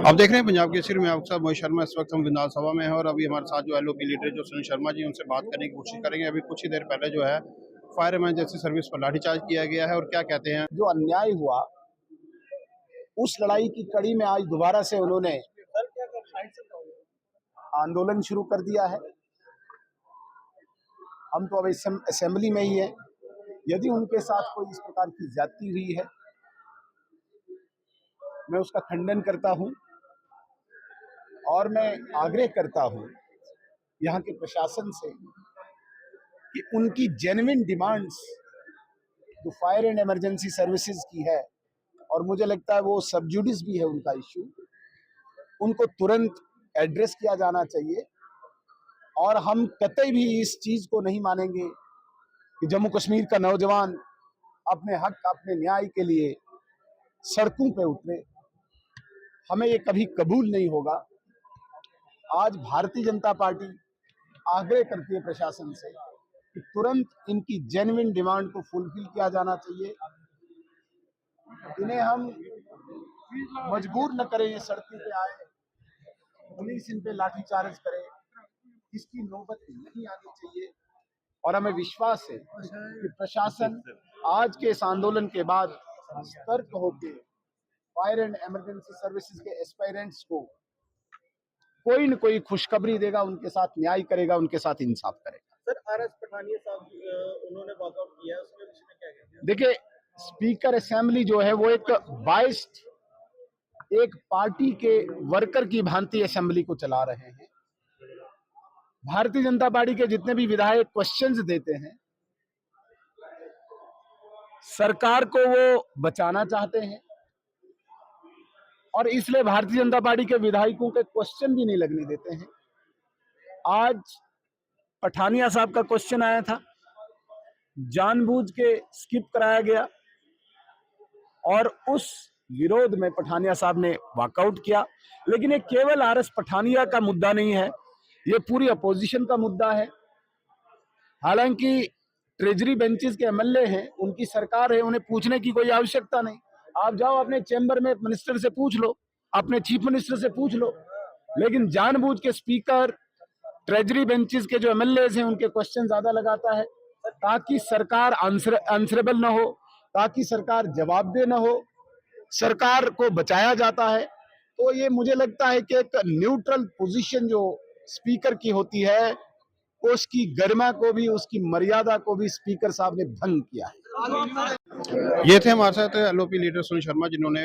आप देख रहे हैं पंजाब केसरी में आपके साथ मोहित शर्मा। इस वक्त हम विधानसभा में हैं और अभी हमारे साथ जो एलओपी लीडर जो सुनील शर्मा जी, उनसे बात करने की कोशिश करेंगे। अभी कुछ ही देर पहले जो है फायर इमरजेंसी सर्विस पर लाठीचार्ज किया गया है और क्या कहते हैं। जो अन्याय हुआ उस लड़ाई की कड़ी में आज दोबारा से उन्होंने आंदोलन शुरू कर दिया है। हम तो अब असेंबली में ही है। यदि उनके साथ कोई इस प्रकार की ज्यादती हुई है, मैं उसका खंडन करता हूं और मैं आग्रह करता हूं यहाँ के प्रशासन से कि उनकी जेन्युइन डिमांड्स जो फायर एंड इमरजेंसी सर्विसेज की है, और मुझे लगता है वो सब जुडिस भी है उनका इश्यू, उनको तुरंत एड्रेस किया जाना चाहिए। और हम कतई भी इस चीज को नहीं मानेंगे कि जम्मू कश्मीर का नौजवान अपने हक अपने न्याय के लिए सड़कों पे उतरे। हमें ये कभी कबूल नहीं होगा। आज भारतीय जनता पार्टी आग्रह करती है प्रशासन से कि तुरंत इनकी जेन्युइन डिमांड को फुलफिल किया जाना चाहिए। इन्हें हम मजबूर न करें, ये सड़कों पे आए, पुलिस इन पे लाठीचार्ज करे, इसकी नौबत नहीं आनी चाहिए। और हमें विश्वास है कि प्रशासन आज के इस आंदोलन के बाद सतर्क होकर फायर एंड इमरजेंसी सर्विसेज के एस्पायरेंट्स को कोई न कोई खुशखबरी देगा, उनके साथ न्याय करेगा, उनके साथ इंसाफ करेगा। सर, आरएस पठानिया साहब उन्होंने वॉकआउट किया है, उसके विषय में क्या कहते हैं? देखिए, स्पीकर असेंबली जो है वो एक बाइस्ड एक पार्टी के वर्कर की भांति असेंबली को चला रहे हैं। भारतीय जनता पार्टी के जितने भी विधायक क्वेश्चंस देते हैं, सरकार को वो बचाना चाहते हैं और इसलिए भारतीय जनता पार्टी के विधायकों के क्वेश्चन भी नहीं लगने देते हैं। आज पठानिया साहब का क्वेश्चन आया था, जानबूझ के स्किप कराया गया और उस विरोध में पठानिया साहब ने वॉकआउट किया। लेकिन ये केवल आरएस पठानिया का मुद्दा नहीं है, ये पूरी अपोजिशन का मुद्दा है। हालांकि ट्रेजरी बेंचेस के एमएलए हैं, उनकी सरकार है, उन्हें पूछने की कोई आवश्यकता नहीं। आप जाओ अपने चैम्बर में मिनिस्टर से पूछ लो, अपने चीफ मिनिस्टर से पूछ लो। लेकिन जानबूझ के स्पीकर ट्रेजरी बेंचेस के जो एमएलए हैं उनके क्वेश्चन ज्यादा लगाता है ताकि सरकार आंसरेबल न हो, ताकि सरकार जवाबदेह न हो, सरकार को बचाया जाता है। तो ये मुझे लगता है कि एक न्यूट्रल पोजीशन जो स्पीकर की होती है, उसकी गरिमा को भी, उसकी मर्यादा को भी स्पीकर साहब ने भंग किया है। ये थे हमारे साथ एलओपी लीडर सुनील शर्मा, जिन्होंने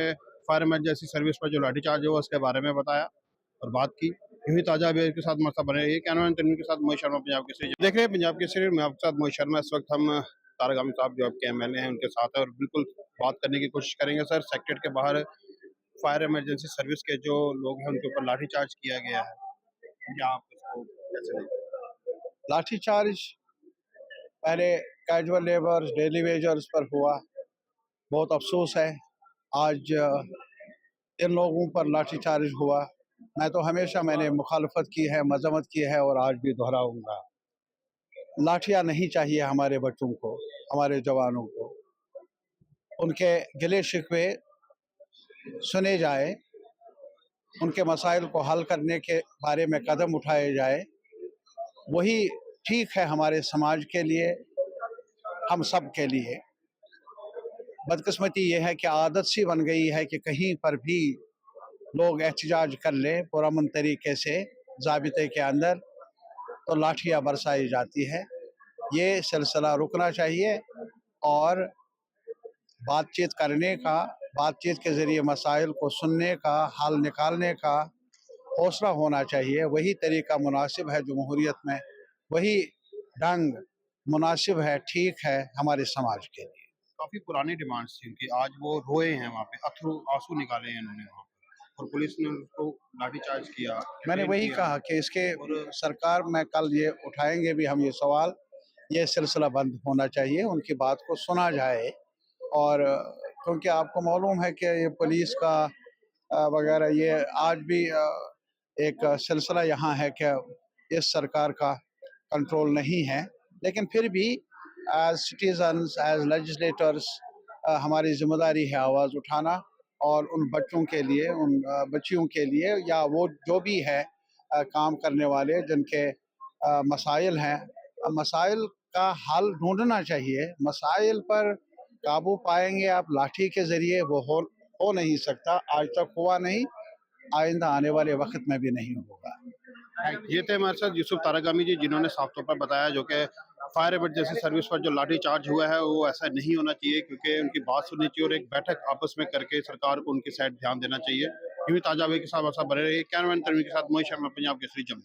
फायर इमरजेंसी सर्विस पर जो लाठीचार्ज हुआ उसके बारे में बताया और बात की। यही ताजा अपडेट के साथ हमारे साथ बने रहिए। कैमरामैन तनवीर के साथ मोहित शर्मा, पंजाब केसरी। देख रहे हैं पंजाब केसरी में आपके साथ मोहित शर्मा। इस वक्त हम तारक अहमद साहब जो आपके एमएलए हैं उनके साथ है और बिल्कुल बात करने की कोशिश करेंगे। सर, सेक्रेट के बाहर फायर इमरजेंसी सर्विस के जो लोग हैं उनके ऊपर लाठीचार्ज किया गया है, क्या आप इसको कैसे देखते हैं? लाठीचार्ज पहले कैजुअल लेबर्स, डेली वेजर्स पर हुआ, बहुत अफसोस है आज इन लोगों पर लाठीचार्ज हुआ। मैं तो हमेशा मैंने मुखालफत की है, मजम्मत की है और आज भी दोहराऊंगा। लाठियाँ नहीं चाहिए हमारे बच्चों को, हमारे जवानों को। उनके गिले शिकवे सुने जाए, उनके मसाइल को हल करने के बारे में कदम उठाए जाए, वही ठीक है हमारे समाज के लिए, हम सब के लिए। बदकिस्मती ये है कि आदत सी बन गई है कि कहीं पर भी लोग एहतजाज कर लें पुरअमन तरीके से ज़ाबिते के अंदर, तो लाठियाँ बरसाई जाती है। ये सिलसिला रुकना चाहिए और बातचीत करने का, बातचीत के ज़रिए मसाइल को सुनने का, हल निकालने का हौसला होना चाहिए। वही तरीका मुनासिब है जमहूरियत में, वही ढंग मुनासिब है, ठीक है हमारे समाज के लिए। काफी पुरानी डिमांड्स थी उनकी, आज वो रोए हैं वहाँ पे, अथरू आंसू निकाले हैं उन्होंने वहाँ पे और पुलिस ने उनको लाठीचार्ज किया। मैंने वही कहा कि इसके सरकार में कल ये उठाएंगे भी हम ये सवाल, ये सिलसिला बंद होना चाहिए, उनकी बात को सुना जाए। और क्योंकि आपको मालूम है कि ये पुलिस का वगैरह ये आज भी एक सिलसिला यहाँ है कि इस सरकार का कंट्रोल नहीं है, लेकिन फिर भी एज सिटीजन्स, एज लेजिस्लेटर्स हमारी जिम्मेदारी है आवाज़ उठाना और उन बच्चों के लिए, उन बच्चियों के लिए, या वो जो भी है काम करने वाले जिनके मसाइल हैं, मसाइल का हल ढूंढना चाहिए। मसाइल पर काबू पाएंगे आप लाठी के ज़रिए, वो हो नहीं सकता, आज तक हुआ नहीं, आइंदा आने वाले वक्त में भी नहीं होगा। ये थे हमारे साथ यूसुफ तारगामी जी, जिन्होंने साफ तौर पर बताया जो कि फायर इमरजेंसी सर्विस पर जो लाठी चार्ज हुआ है वो ऐसा नहीं होना चाहिए, क्योंकि उनकी बात सुननी चाहिए और एक बैठक आपस में करके सरकार को उनकी साइड ध्यान देना चाहिए। यूं ही ताजा अपडेट के साथ बने रहिए। कैमरामैन तनवीर के साथ मोहित शर्मा, पंजाब केसरी, जम्मू।